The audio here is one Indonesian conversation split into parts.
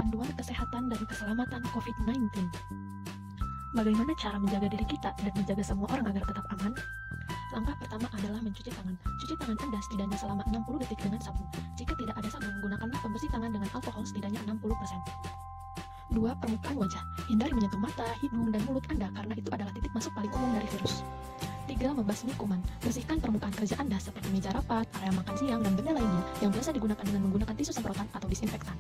panduan kesehatan dan keselamatan COVID-19. Bagaimana cara menjaga diri kita dan menjaga semua orang agar tetap aman? Langkah pertama adalah mencuci tangan. Cuci tangan Anda setidaknya selama 60 detik dengan sabun. Jika tidak ada sabun, gunakanlah pembersih tangan dengan alkohol setidaknya 60%. 2. Permukaan wajah. Hindari menyentuh mata, hidung, dan mulut Anda karena itu adalah titik masuk paling umum dari virus. 3. Membasmi kuman. Bersihkan permukaan kerja Anda seperti meja rapat, area makan siang, dan benda lainnya yang biasa digunakan dengan menggunakan tisu semprotan atau disinfektan.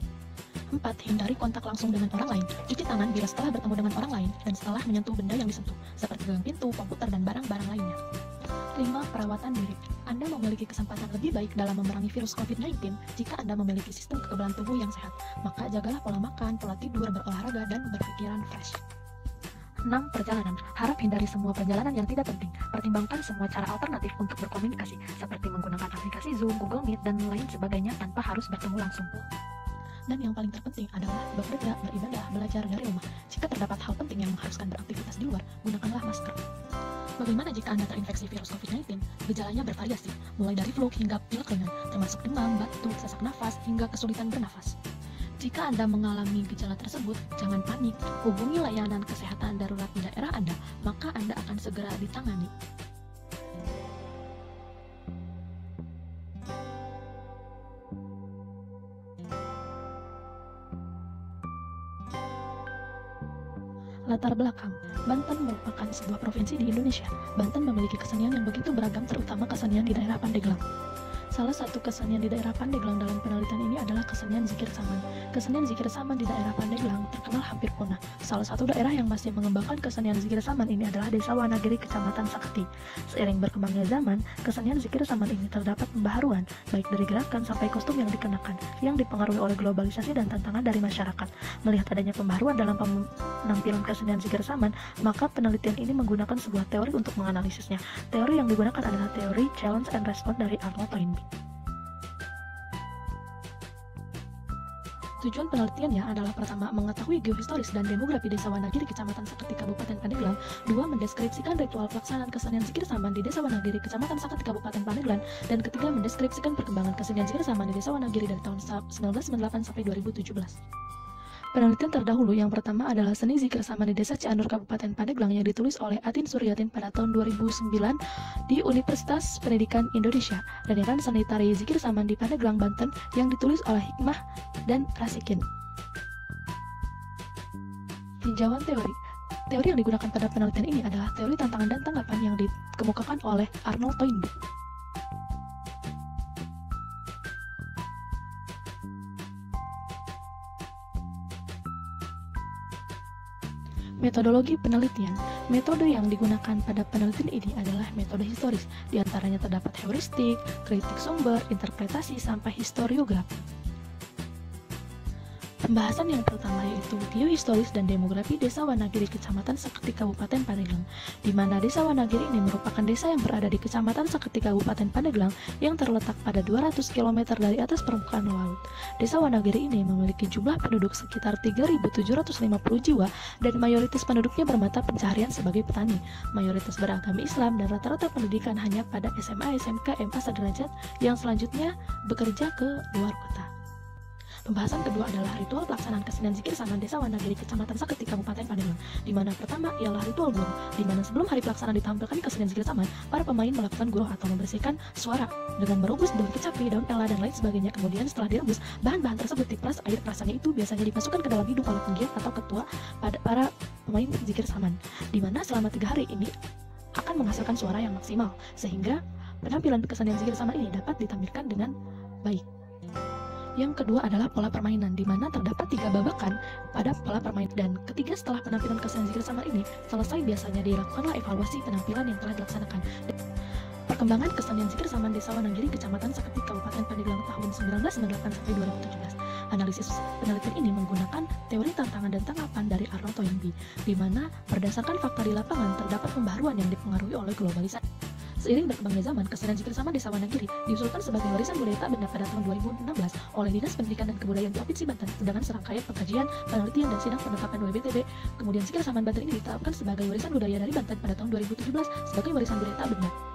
4. Hindari kontak langsung dengan orang lain. Cuci tangan bila setelah bertemu dengan orang lain dan setelah menyentuh benda yang disentuh, seperti gagang pintu, komputer, dan barang-barang lainnya. 5. Perawatan diri. Anda memiliki kesempatan lebih baik dalam memerangi virus COVID-19 jika Anda memiliki sistem kekebalan tubuh yang sehat. Maka jagalah pola makan, pola tidur, berolahraga, dan berpikiran fresh. 6. Perjalanan. Harap hindari semua perjalanan yang tidak penting. Pertimbangkan semua cara alternatif untuk berkomunikasi, seperti menggunakan aplikasi Zoom, Google Meet, dan lain sebagainya tanpa harus bertemu langsung. Dan yang paling terpenting adalah bekerja, beribadah, belajar dari rumah. Jika terdapat hal penting yang mengharuskan beraktivitas di luar, gunakanlah masker. Bagaimana jika Anda terinfeksi virus COVID-19? Gejalanya bervariasi, mulai dari flu hingga pilek ringan, termasuk demam, batuk, sesak nafas, hingga kesulitan bernafas. Jika Anda mengalami gejala tersebut, jangan panik, hubungi layanan kesehatan darurat di daerah Anda, maka Anda akan segera ditangani. Latar belakang. Banten merupakan sebuah provinsi di Indonesia. Banten memiliki kesenian yang begitu beragam, terutama kesenian di daerah Pandeglang. Salah satu kesenian di daerah Pandeglang dalam penelitian ini adalah kesenian zikir saman. Kesenian zikir saman di daerah Pandeglang terkenal hampir punah. Salah satu daerah yang masih mengembangkan kesenian zikir saman ini adalah Desa Wanagiri, Kecamatan Sakti. Seiring berkembangnya zaman, kesenian zikir saman ini terdapat pembaharuan, baik dari gerakan sampai kostum yang dikenakan, yang dipengaruhi oleh globalisasi dan tantangan dari masyarakat. Melihat adanya pembaharuan dalam penampilan kesenian zikir saman, maka penelitian ini menggunakan sebuah teori untuk menganalisisnya. Teori yang digunakan adalah teori challenge and response dari Arnold Toynbee. Tujuan penelitiannya adalah pertama, mengetahui geohistoris dan demografi Desa Wanagiri, Kecamatan Sakti, Kabupaten Pandeglang. 2. Mendeskripsikan ritual pelaksanaan kesenian zikir saman di Desa Wanagiri, Kecamatan Sakti, Kabupaten Pandeglang. Dan ketiga, mendeskripsikan perkembangan kesenian zikir saman di Desa Wanagiri dari tahun 1998 sampai 2017. Penelitian terdahulu yang pertama adalah Seni Zikir Saman di Desa Cianur, Kabupaten Pandeglang yang ditulis oleh Atin Suryatin pada tahun 2009 di Universitas Pendidikan Indonesia, dan yang Seni Tari Zikir Saman di Pandeglang, Banten yang ditulis oleh Hikmah dan Rasikin. Tinjauan teori. Teori yang digunakan pada penelitian ini adalah teori tantangan dan tanggapan yang dikemukakan oleh Arnold Toynbee. Metodologi penelitian. Metode yang digunakan pada penelitian ini adalah metode historis. Di antaranya terdapat heuristik, kritik sumber, interpretasi, sampai historiografi. Pembahasan yang pertama yaitu geohistoris dan demografi Desa Wanagiri, Kecamatan Sakti, Kabupaten Pandeglang, di mana Desa Wanagiri ini merupakan desa yang berada di Kecamatan Sakti, Kabupaten Pandeglang yang terletak pada 200 km dari atas permukaan laut. Desa Wanagiri ini memiliki jumlah penduduk sekitar 3.750 jiwa dan mayoritas penduduknya bermata pencaharian sebagai petani. Mayoritas beragama Islam dan rata-rata pendidikan hanya pada SMA, SMK, MA sederajat yang selanjutnya bekerja ke luar kota. Pembahasan kedua adalah ritual pelaksanaan kesenian zikir saman Desa Wanagiri, Kecamatan Sakti, Kabupaten Pandeglang, di mana pertama ialah ritual guru, di mana sebelum hari pelaksanaan ditampilkan kesenian zikir saman, para pemain melakukan guru atau membersihkan suara dengan merebus daun kecapi, daun ela, dan lain sebagainya. Kemudian setelah direbus, bahan-bahan tersebut dipras air perasannya itu biasanya dimasukkan ke dalam hidung oleh penggiat atau ketua pada para pemain zikir saman, di mana selama 3 hari ini akan menghasilkan suara yang maksimal, sehingga penampilan kesenian zikir saman ini dapat ditampilkan dengan baik. Yang kedua adalah pola permainan, di mana terdapat 3 babakan pada pola permainan. Dan ketiga, setelah penampilan kesenian zikir saman ini selesai, biasanya dilakukanlah evaluasi penampilan yang telah dilaksanakan. Perkembangan kesenian zikir saman Desa Wanagiri, Kecamatan Sakti, Kabupaten Pandeglang tahun 1998 sampai 2017. Analisis penelitian ini menggunakan teori tantangan dan tanggapan dari Arnold Toynbee, di mana berdasarkan fakta di lapangan terdapat pembaharuan yang dipengaruhi oleh globalisasi. Seiring berkembangnya zaman, kesenian zikir saman Desa Wanagiri diusulkan sebagai warisan budaya tak benda pada tahun 2016 oleh Dinas Pendidikan dan Kebudayaan Provinsi Banten dengan serangkaian pengkajian, penelitian, dan sidang penetapan WBTB. Kemudian zikir saman Banten ini ditetapkan sebagai warisan budaya dari Banten pada tahun 2017 sebagai warisan budaya tak benda.